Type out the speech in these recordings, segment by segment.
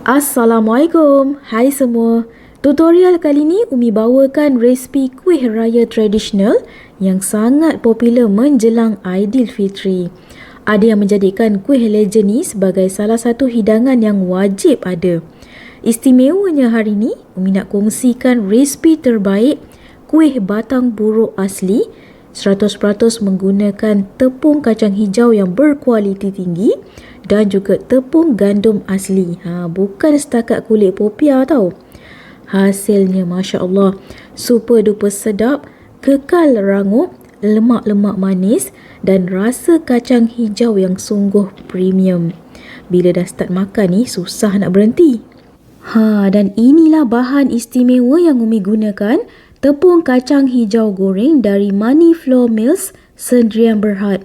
Assalamualaikum. Hai semua. Tutorial kali ni Umi bawakan resipi kuih raya tradisional yang sangat popular menjelang Aidilfitri. Ada yang menjadikan kuih legend ni sebagai salah satu hidangan yang wajib ada. Istimewanya hari ni, Umi nak kongsikan resipi terbaik kuih batang buruk asli 100% menggunakan tepung kacang hijau yang berkualiti tinggi dan juga tepung gandum asli. Bukan setakat kulit popiah tau. Hasilnya Masya Allah, super duper sedap, kekal rangup, lemak-lemak manis dan rasa kacang hijau yang sungguh premium. Bila dah start makan ni, susah nak berhenti. Dan inilah bahan istimewa yang Umi gunakan. Tepung kacang hijau goreng dari Money Flour Mills, Sdn Bhd.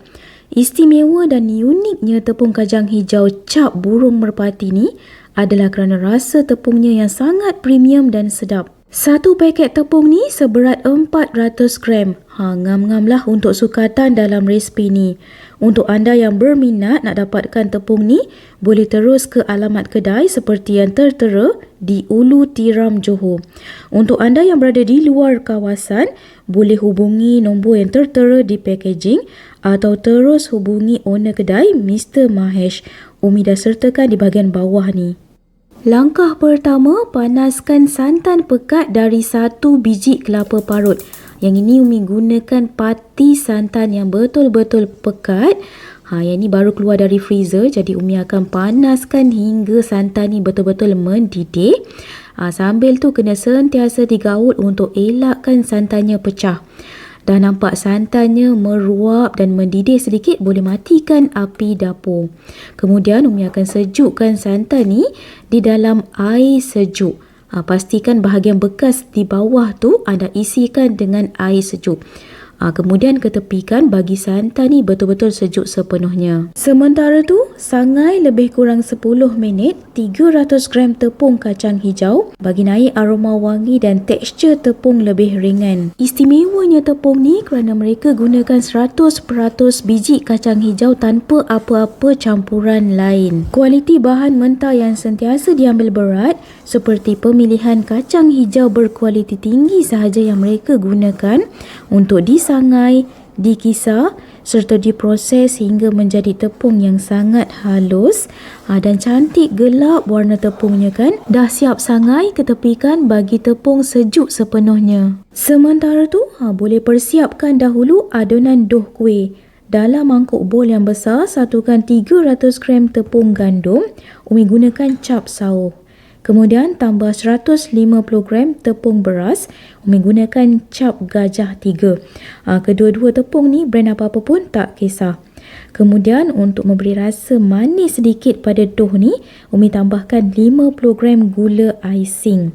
Istimewa dan uniknya tepung kacang hijau cap burung merpati ni adalah kerana rasa tepungnya yang sangat premium dan sedap. Satu paket tepung ni seberat 400 gram. Ngam-ngam lah untuk sukatan dalam resipi ni. Untuk anda yang berminat nak dapatkan tepung ni, boleh terus ke alamat kedai seperti yang tertera di Ulu Tiram, Johor. Untuk anda yang berada di luar kawasan, boleh hubungi nombor yang tertera di packaging atau terus hubungi owner kedai, Mr. Mahesh. Umi dah sertakan di bahagian bawah ni. Langkah pertama, panaskan santan pekat dari 1 biji kelapa parut. Yang ini Umi gunakan pati santan yang betul-betul pekat. Yang ini baru keluar dari freezer, jadi Umi akan panaskan hingga santan ni betul-betul mendidih. Sambil tu kena sentiasa digaul untuk elakkan santannya pecah. Dah nampak santannya meruap dan mendidih sedikit, boleh matikan api dapur. Kemudian Umi akan sejukkan santan ni di dalam air sejuk. Pastikan bahagian bekas di bawah tu anda isikan dengan air sejuk. Kemudian ketepikan bagi santan ni betul-betul sejuk sepenuhnya. Sementara tu, sangai lebih kurang 10 minit 300 gram tepung kacang hijau bagi naik aroma wangi dan tekstur tepung lebih ringan. Istimewanya tepung ni kerana mereka gunakan 100% biji kacang hijau tanpa apa-apa campuran lain. Kualiti bahan mentah yang sentiasa diambil berat seperti pemilihan kacang hijau berkualiti tinggi sahaja yang mereka gunakan untuk disangai, dikisar serta diproses hingga menjadi tepung yang sangat halus dan cantik gelap warna tepungnya kan. Dah siap sangai, ketepikan bagi tepung sejuk sepenuhnya. Sementara tu boleh persiapkan dahulu adunan dough kuih. Dalam mangkuk bol yang besar, satukan 300 gram tepung gandum. Umi gunakan cap sauh. Kemudian tambah 150 gram tepung beras. Umi gunakan cap gajah 3. Kedua-dua tepung ni brand apa-apa pun tak kisah. Kemudian untuk memberi rasa manis sedikit pada dough ni, Umi tambahkan 50 gram gula icing.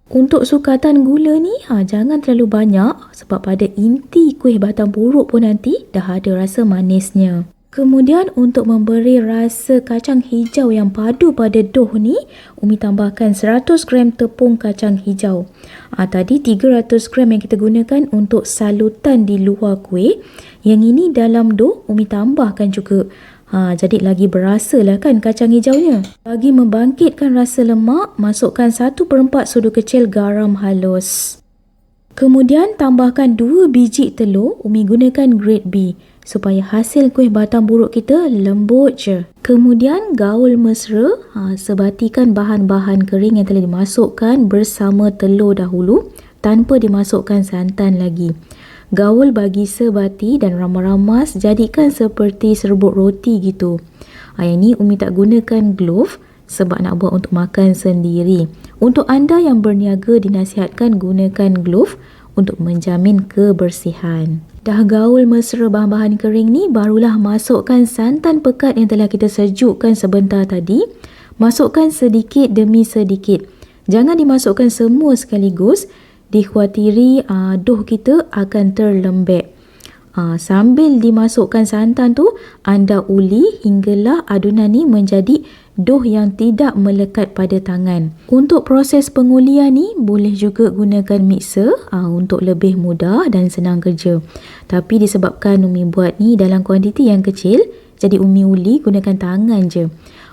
Untuk sukatan gula ni, jangan terlalu banyak sebab pada inti kuih batang buruk pun nanti dah ada rasa manisnya. Kemudian untuk memberi rasa kacang hijau yang padu pada dough ni, Umi tambahkan 100 gram tepung kacang hijau. Tadi 300 gram yang kita gunakan untuk salutan di luar kuih. Yang ini dalam dough Umi tambahkan juga. Jadi lagi berasa lah kan kacang hijaunya. Bagi membangkitkan rasa lemak, masukkan 1/4 sudu kecil garam halus. Kemudian tambahkan 2 biji telur. Umi gunakan grade B supaya hasil kuih batang buruk kita lembut je. Kemudian gaul mesra, sebatikan bahan-bahan kering yang telah dimasukkan bersama telur dahulu tanpa dimasukkan santan lagi. Gaul bagi sebati dan ramas-ramas, jadikan seperti serbuk roti gitu. Yang ni Umi tak gunakan glove sebab nak buat untuk makan sendiri. Untuk anda yang berniaga, dinasihatkan gunakan glove untuk menjamin kebersihan. Dah gaul mesra bahan-bahan kering ni, barulah masukkan santan pekat yang telah kita sejukkan sebentar tadi. Masukkan sedikit demi sedikit. Jangan dimasukkan semua sekaligus. Dikhawatiri dough kita akan terlembek. Sambil dimasukkan santan tu, anda uli hinggalah adunan ni menjadi dough yang tidak melekat pada tangan. Untuk proses pengulian ni, boleh juga gunakan mixer untuk lebih mudah dan senang kerja. Tapi disebabkan Umi buat ni dalam kuantiti yang kecil, jadi Umi uli gunakan tangan je.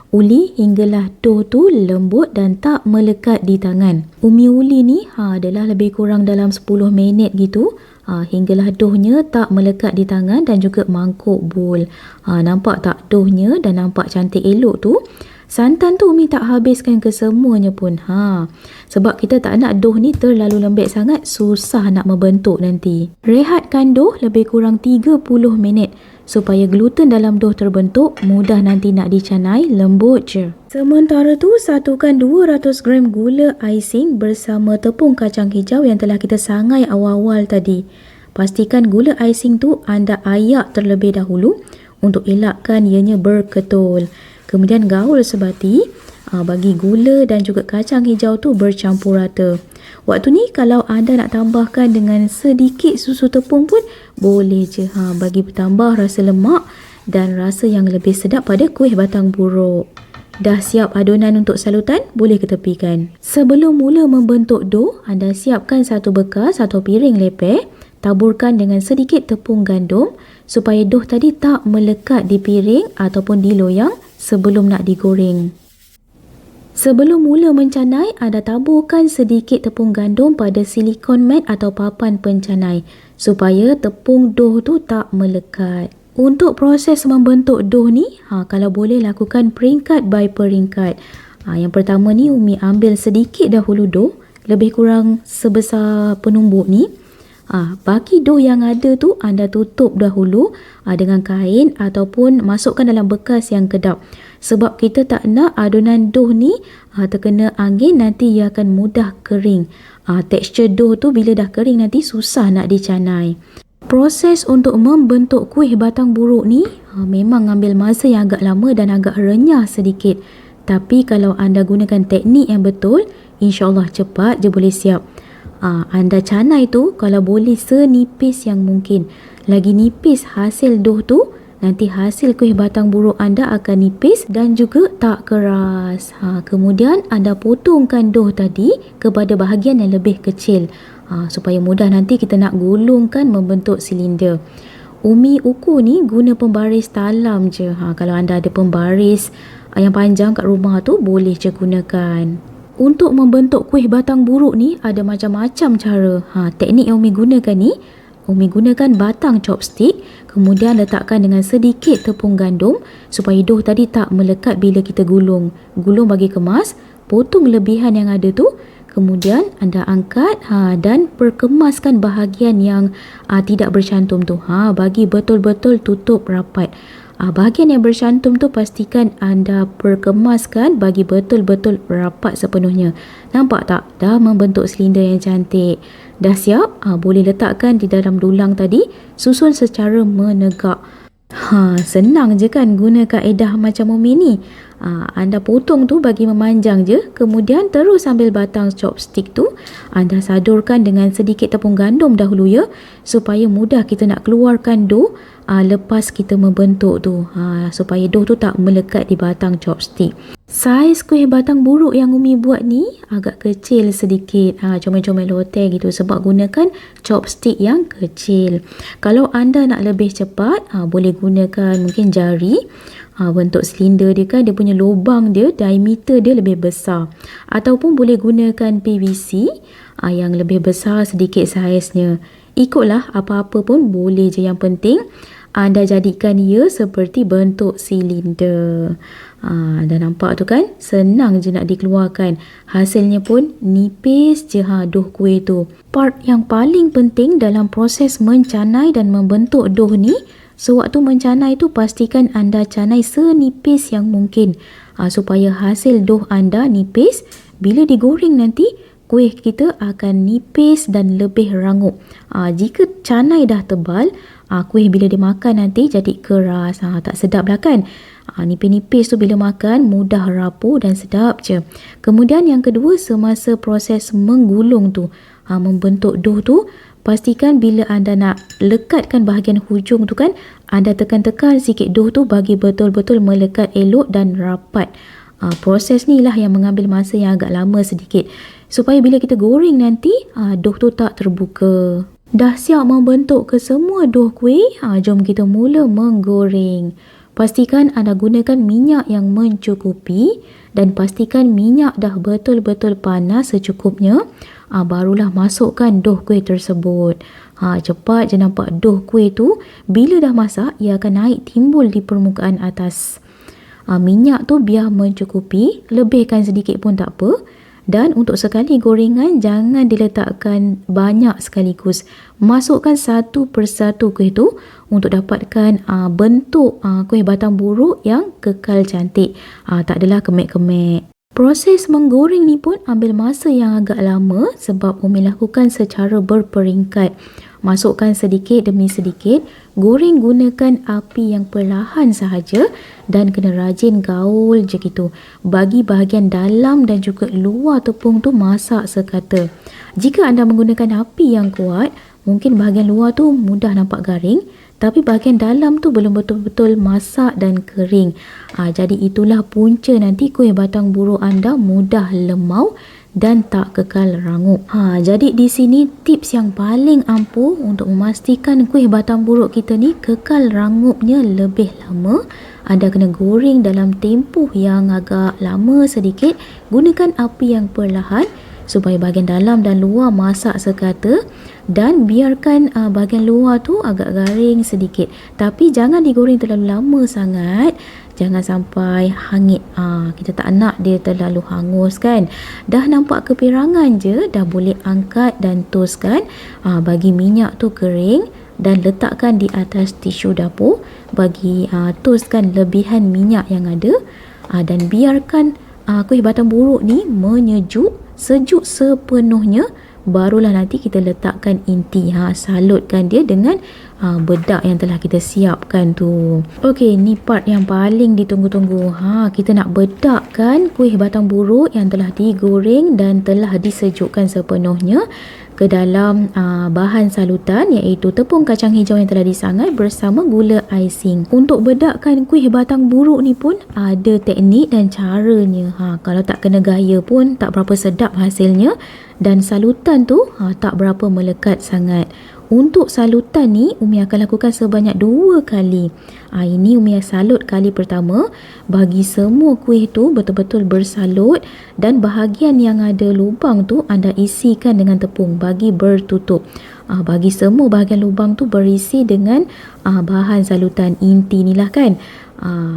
Uli hinggalah dough tu lembut dan tak melekat di tangan. Umi uli ni adalah lebih kurang dalam 10 minit gitu. Hinggalah doughnya tak melekat di tangan dan juga mangkuk bowl. Nampak tak doughnya dan nampak cantik elok tu. Santan tu Umi tak habiskan kesemuanya pun. Sebab kita tak nak dough ni terlalu lembek sangat, susah nak membentuk nanti. Rehatkan dough lebih kurang 30 minit supaya gluten dalam dough terbentuk, mudah nanti nak dicanai, lembut je. Sementara tu, satukan 200 gram gula icing bersama tepung kacang hijau yang telah kita sangai awal-awal tadi. Pastikan gula icing tu anda ayak terlebih dahulu untuk elakkan ianya berketul. Kemudian gaul sebati, bagi gula dan juga kacang hijau tu bercampur rata. Waktu ni kalau anda nak tambahkan dengan sedikit susu tepung pun boleh je, bagi bertambah rasa lemak dan rasa yang lebih sedap pada kuih batang buruk. Dah siap adunan untuk salutan, boleh ketepikan. Sebelum mula membentuk dough, anda siapkan satu bekas atau piring lepeh. Taburkan dengan sedikit tepung gandum supaya dough tadi tak melekat di piring ataupun di loyang sebelum nak digoreng. Sebelum mula mencanai, anda taburkan sedikit tepung gandum pada silikon mat atau papan pencanai supaya tepung dough tu tak melekat. Untuk proses membentuk dough ni, kalau boleh lakukan peringkat by peringkat. Yang pertama ni, Umi ambil sedikit dahulu dough, lebih kurang sebesar penumbuk ni. Bagi dough yang ada tu anda tutup dahulu dengan kain ataupun masukkan dalam bekas yang kedap. Sebab kita tak nak adunan dough ni terkena angin, nanti ia akan mudah kering. Tekstur dough tu bila dah kering nanti susah nak dicanai. Proses untuk membentuk kuih batang buruk ni memang ambil masa yang agak lama dan agak renyah sedikit. Tapi kalau anda gunakan teknik yang betul, insya-Allah cepat je boleh siap. Anda canai tu kalau boleh senipis yang mungkin. Lagi nipis hasil dough tu, nanti hasil kuih batang buruk anda akan nipis dan juga tak keras. Kemudian anda potongkan dough tadi kepada bahagian yang lebih kecil, supaya mudah nanti kita nak gulungkan membentuk silinder. Umi ukur ni guna pembaris talam je. Kalau anda ada pembaris yang panjang kat rumah tu, boleh je gunakan. Untuk membentuk kuih batang buruk ni ada macam-macam cara. Teknik yang Umi gunakan ni, Umi gunakan batang chopstick, kemudian letakkan dengan sedikit tepung gandum supaya dough tadi tak melekat bila kita gulung. Gulung bagi kemas, potong lebihan yang ada tu, kemudian anda angkat dan perkemaskan bahagian yang tidak bercantum tu. Bagi betul-betul tutup rapat. Bahagian yang bercantum tu pastikan anda perkemaskan bagi betul-betul rapat sepenuhnya. Nampak tak? Dah membentuk silinder yang cantik. Dah siap? Boleh letakkan di dalam dulang tadi, susun secara menegak. Senang je kan guna kaedah macam Umi ni. Anda potong tu bagi memanjang je, kemudian terus ambil batang chopstick tu, anda sadurkan dengan sedikit tepung gandum dahulu ya, supaya mudah kita nak keluarkan dough lepas kita membentuk tu, supaya dough tu tak melekat di batang chopstick. Saiz kuih batang buruk yang Umi buat ni agak kecil sedikit, comel-comel hotel gitu, sebab gunakan chopstick yang kecil. Kalau anda nak lebih cepat, boleh gunakan mungkin jari. Bentuk silinder dia kan, dia punya lubang dia, diameter dia lebih besar. Ataupun boleh gunakan PVC yang lebih besar sedikit saiznya. Ikutlah, apa-apa pun boleh je, yang penting anda jadikan ia seperti bentuk silinder. Dah nampak tu kan, senang je nak dikeluarkan. Hasilnya pun nipis je dough kuih tu. Part yang paling penting dalam proses mencanai dan membentuk dough ni, sewaktu mencanai tu pastikan anda canai senipis yang mungkin, supaya hasil dough anda nipis. Bila digoreng nanti, kuih kita akan nipis dan lebih rangup. Jika canai dah tebal, kuih bila dimakan nanti jadi keras, tak sedap lah kan. Nipis-nipis tu bila makan mudah rapuh dan sedap je. Kemudian yang kedua, semasa proses menggulung tu, membentuk dough tu, pastikan bila anda nak lekatkan bahagian hujung tu kan, anda tekan-tekan sikit dough tu bagi betul-betul melekat elok dan rapat. Proses ni lah yang mengambil masa yang agak lama sedikit, supaya bila kita goreng nanti, dough tu tak terbuka. Dah siap membentuk kesemua dough kuih, jom kita mula menggoreng. Pastikan anda gunakan minyak yang mencukupi dan pastikan minyak dah betul-betul panas secukupnya. Barulah masukkan dough kuih tersebut. Cepat je nampak dough kuih tu. Bila dah masak, ia akan naik timbul di permukaan atas. Minyak tu biar mencukupi, lebihkan sedikit pun tak apa. Dan untuk sekali gorengan, jangan diletakkan banyak sekaligus. Masukkan satu persatu kuih tu untuk dapatkan bentuk kuih batang buruk yang kekal cantik. Tak adalah kemek-kemek. Proses menggoreng ni pun ambil masa yang agak lama sebab Umi lakukan secara berperingkat. Masukkan sedikit demi sedikit, goreng gunakan api yang perlahan sahaja dan kena rajin gaul je gitu. Bagi bahagian dalam dan juga luar tepung tu masak sekata. Jika anda menggunakan api yang kuat, mungkin bahagian luar tu mudah nampak garing, tapi bahagian dalam tu belum betul-betul masak dan kering. Jadi itulah punca nanti kuih batang buruk anda mudah lemau dan tak kekal rangup. Jadi di sini tips yang paling ampuh untuk memastikan kuih batang buruk kita ni kekal rangupnya lebih lama. Anda kena goreng dalam tempoh yang agak lama sedikit. Gunakan api yang perlahan supaya bahagian dalam dan luar masak sekata. Dan biarkan bahagian luar tu agak garing sedikit. Tapi jangan digoreng terlalu lama sangat. Jangan sampai hangit. Kita tak nak dia terlalu hangus kan. Dah nampak kepirangan je, dah boleh angkat dan toskan. Bagi minyak tu kering dan letakkan di atas tisu dapur. Bagi toskan lebihan minyak yang ada. Dan biarkan kuih batang buruk ni sejuk sepenuhnya. Barulah nanti kita letakkan inti. Salutkan dia dengan bedak yang telah kita siapkan tu. Okey, ni part yang paling ditunggu-tunggu. Kita nak bedakkan kuih batang buruk yang telah digoreng dan telah disejukkan sepenuhnya ke dalam bahan salutan, iaitu tepung kacang hijau yang telah disangai bersama gula icing. Untuk bedakkan kuih batang buruk ni pun ada teknik dan caranya. Kalau tak kena gaya pun tak berapa sedap hasilnya. Dan salutan tu tak berapa melekat sangat. Untuk salutan ni Umi akan lakukan sebanyak 2 kali. Ini Umi salut kali pertama. Bagi semua kuih tu betul-betul bersalut. Dan bahagian yang ada lubang tu anda isikan dengan tepung bagi bertutup. Bagi semua bahagian lubang tu berisi dengan bahan salutan inti ni lah kan.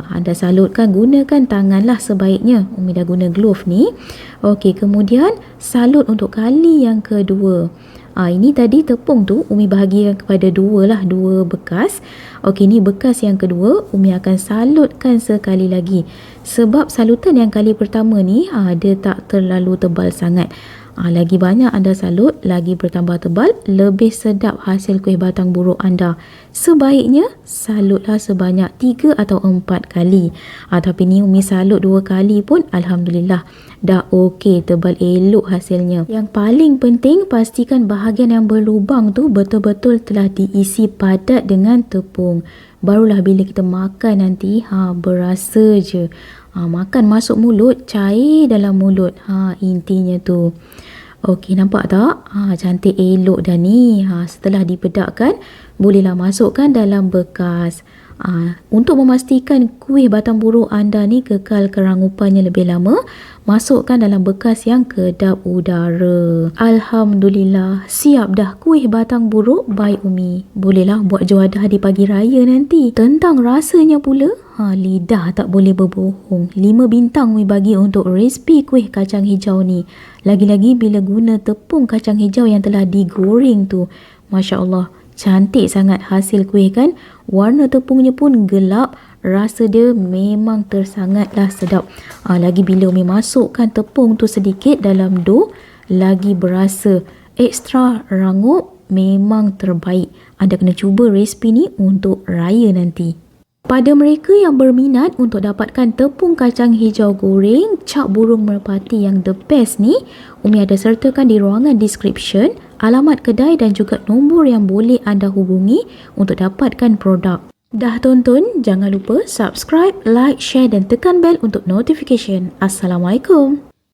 Anda salutkan, gunakan tangan lah sebaiknya. Umi dah guna glove ni. Okey, kemudian salut untuk kali yang kedua. Ini tadi tepung tu Umi bahagikan kepada 2 bekas. Okey, ni bekas yang kedua Umi akan salutkan sekali lagi. Sebab salutan yang kali pertama ni dia tak terlalu tebal sangat. Lagi banyak anda salut, lagi bertambah tebal, lebih sedap hasil kuih batang buruk anda. Sebaiknya salutlah sebanyak 3 atau 4 kali. Tapi ni Umi salut 2 kali pun alhamdulillah dah okey, tebal elok hasilnya. Yang paling penting, pastikan bahagian yang berlubang tu betul-betul telah diisi padat dengan tepung. Barulah bila kita makan nanti berasa je. Makan masuk mulut, cair dalam mulut. Intinya tu. Okey, nampak tak? Cantik elok dah ni. Setelah dipedakkan, bolehlah masukkan dalam bekas. Untuk memastikan kuih batang buruk anda ni kekal kerangupannya lebih lama, masukkan dalam bekas yang kedap udara. Alhamdulillah, siap dah kuih batang buruk by Umi. Bolehlah buat juadah di pagi raya nanti. Tentang rasanya pula, lidah tak boleh berbohong. 5 bintang Umi bagi untuk resipi kuih kacang hijau ni. Lagi-lagi bila guna tepung kacang hijau yang telah digoreng tu. Masya Allah, cantik sangat hasil kuih kan. Warna tepungnya pun gelap. Rasa dia memang tersangatlah sedap. Lagi bila Umi masukkan tepung tu sedikit dalam dough, lagi berasa ekstra rangup. Memang terbaik. Anda kena cuba resipi ni untuk raya nanti. Pada mereka yang berminat untuk dapatkan tepung kacang hijau goreng cap burung merpati yang the best ni, Umi ada sertakan di ruangan description alamat kedai dan juga nombor yang boleh anda hubungi untuk dapatkan produk. Dah tonton? Jangan lupa subscribe, like, share dan tekan bel untuk notification. Assalamualaikum.